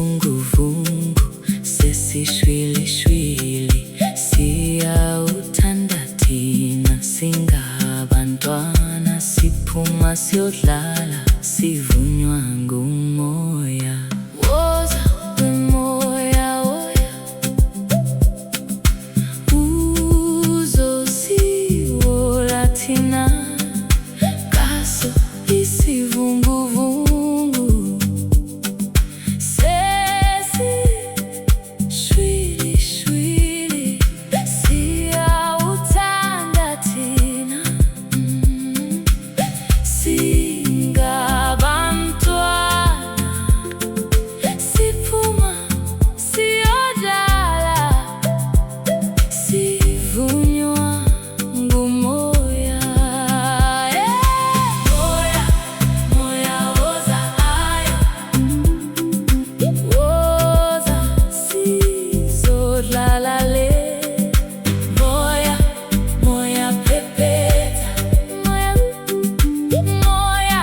sivunguvungu sesishwilishwili siyawuthanda thina singabantwana siphuma siyodlala sivunywa ngumoya. Woza wemoya woya uzosiwola thina ngaso isivunguvungu sesishwilishwili siyawuthanda thina singabantwana siphuma siyodlala sivunywa ngumoya. Moya, moya woza ayo woza sizodlala le. Moya, moya pepeta moya, moya,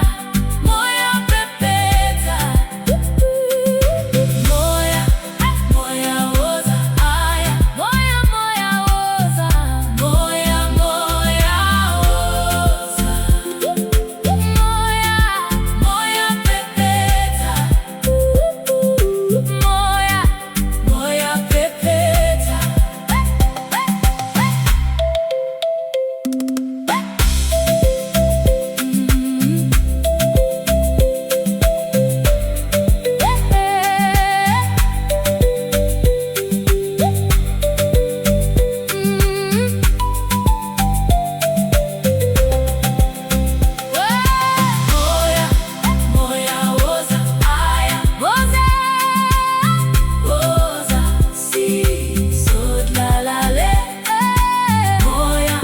moya pepeta moya, moya woza aya moya, moya woza moya, moya woza moya, moya pepeta moya, moya pepeta. Moya, moya woza aya woza woza sizodlala le. Moya,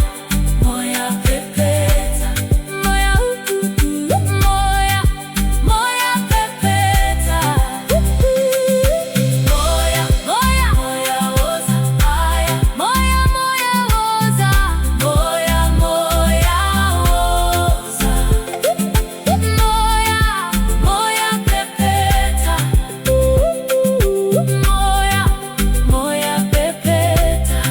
moya pepeta moya, moya, moya pepeta moya, moya, moya woza aya moya, moya woza moya, moya woza moya, moya pepeta moya, moya pepeta.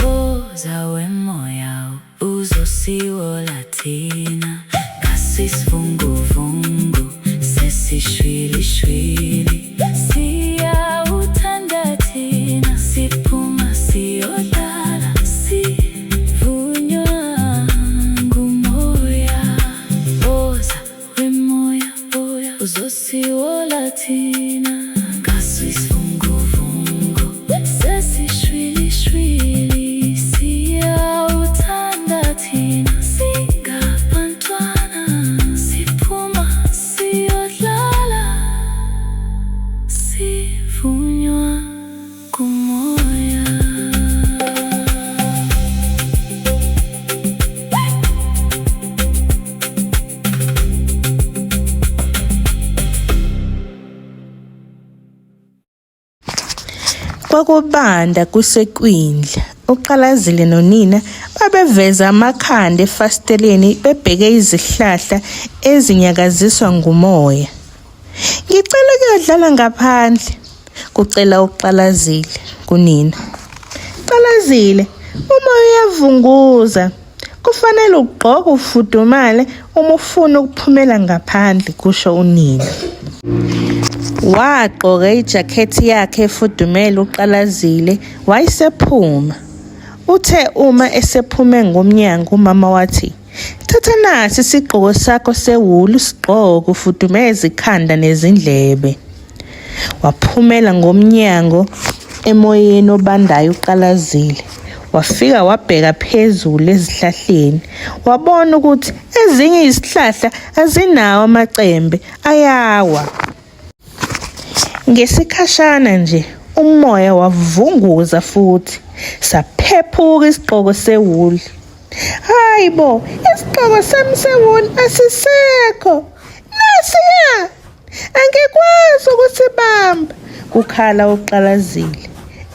Woza wemoya uzosiwola thina ngasisivunguvungu sesishwilishwili siyawuthanda thina siphuma siyodlala sivunywa ngumoya. Woza wemoya woya uzosiwola thina ngasisivunguvungu sesishwilishwili siyawuthanda thina singabantwana siphuma siyodlala sivunywa ngumoya. Kwakubanda kusekwindla, uQalazile nonina babeveza amakhanda efasteleni bebheke izihlahla ezinyakaziswa ngumoya. "Ngicela ukuyodlala ngaphandle," kucela uQalazile kunina. "Qalazile, umoya uyavunguza. Kufanele ugqoke ufudumale uma ufuna ukuphumela ngaphandle," kusho unina. Wagqoka ijakhethi yakhe efudumele uQalazile wayesephuma. Uthe uma esephume ngomnyango umama wathi, "Thatha nasi isigqoko sakho sewulu sigqoke ufudumeze ikhanda nezindlebe." Waphumela ngomnyango emoyeni obandayo uQalazile. Wafika wabheka phezulu ezihlahleni. Wabona ukuthi ezinye izihlahla azinawo amacembe, ayawa. Ngesikhashana nje umoya wavunguza futhi saphephuka isigqoko sewuli. "Hayibo, isigqoko sami sewuli asisekho. Nasiya, angikwazi ukusibamba," kukhala uQalazile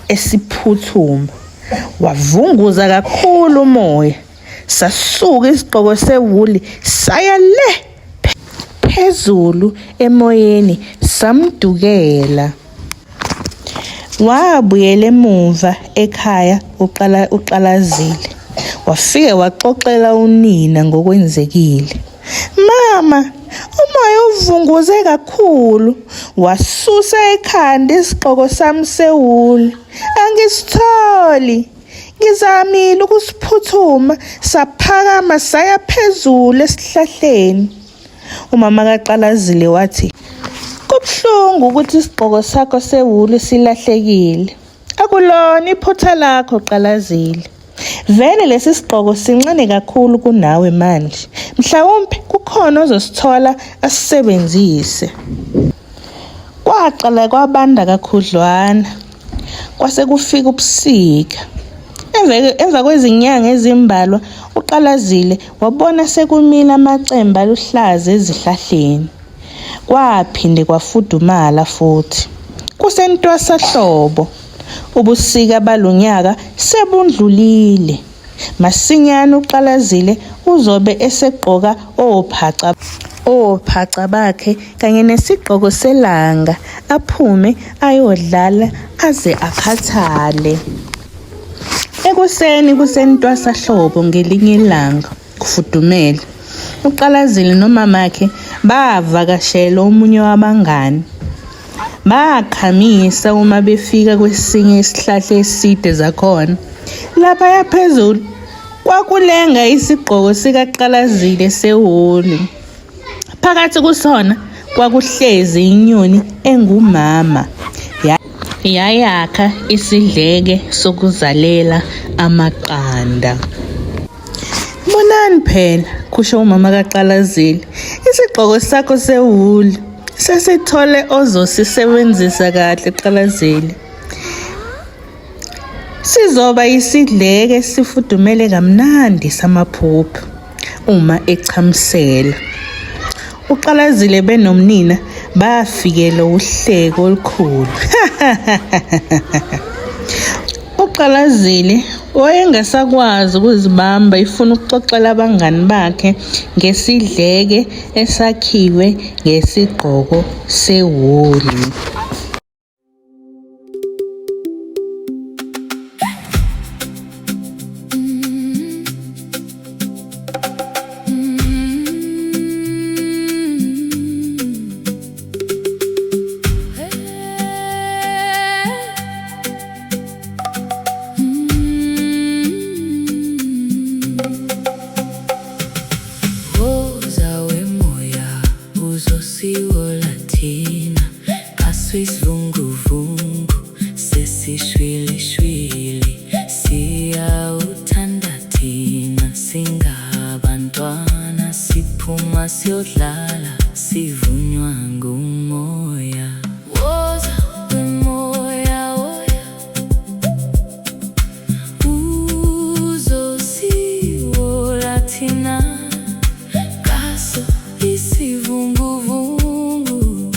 esiphuthuma. Wavunguza kakhulu umoya. Sasuka isigqoko sewuli saya le phezulu emoyeni samdukela. Wabuyela emuva ekhaya uqalazile. Wafike waxoxela unina ngokwenzekile. Mama, umoya uvunguze kakhulu. Wasusa ekhanda isigqoko sami sewuli. Angisitholi. Ngizamile ukusiphuthuma saphakama saya phezulu esihlahleni. Umama kaQalazile wathi, "Kubuhlungu ukuthi isigqoko sakho sewuli silahlekile. Akulona iphutha lakho Qalazile. Vele lesi sigqoko sincane kakhulu kunawe manje. Mhlawumbe kukhona ozosithola asisebenzise." Kwaqala kwabanda kakhudlwana. Kwase kufika ubusika. Emva kwezinyanga ezimbalwa uQalazile wabona sekumila amacembe aluhlaza ezihlahleni. Kwaphinde kwafudumala futhi. Kusentwasahlobo. Ubusika balonyaka sebundlulile. Masinyane uQalazile uzobe esegqoka ophaca bakhe kanye nesigqoko selanga aphume ayodlala aze akhathale. Ekuseni kusentwasahlobo ngelinye ilanga kufudumele. uQalazile nomamakhe bavakashela omunye wabangani. Bakhamisa uma befika kwesinye isihlahla eside zakhona. Lapha phezulu kwakulenga isigqoko sikaQalazile sewuli. Phakathi kusona kwakuhlezi inyoni engumama. Yayakha isidleke sokuzalela amaqanda. "Monani phela," kusho umama kaQalazile, "isigqoko sakho sewuli sesithole ozosisebenzisa kahle Qalazile. Sizoba isidleke sifudumele kamnandi samaphuphu uma echamisela." uQalazile benomnina bafikela uhleko olukhulu. uQalazile wayengasakwazi ukuzibamba ifuna ukuxoxela abangani bakhe ngesidleke esakhiwe ngesigqoko sewuli. Isivunguvungu sesishwili-shwili siyawuthanda thina singabantwana siphuma siyodlala sivunywa ngumoya. Woza wemoya woya uzosiwola thina ngaso isivunguvungu.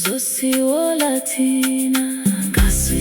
uzosiwola thina, ngaso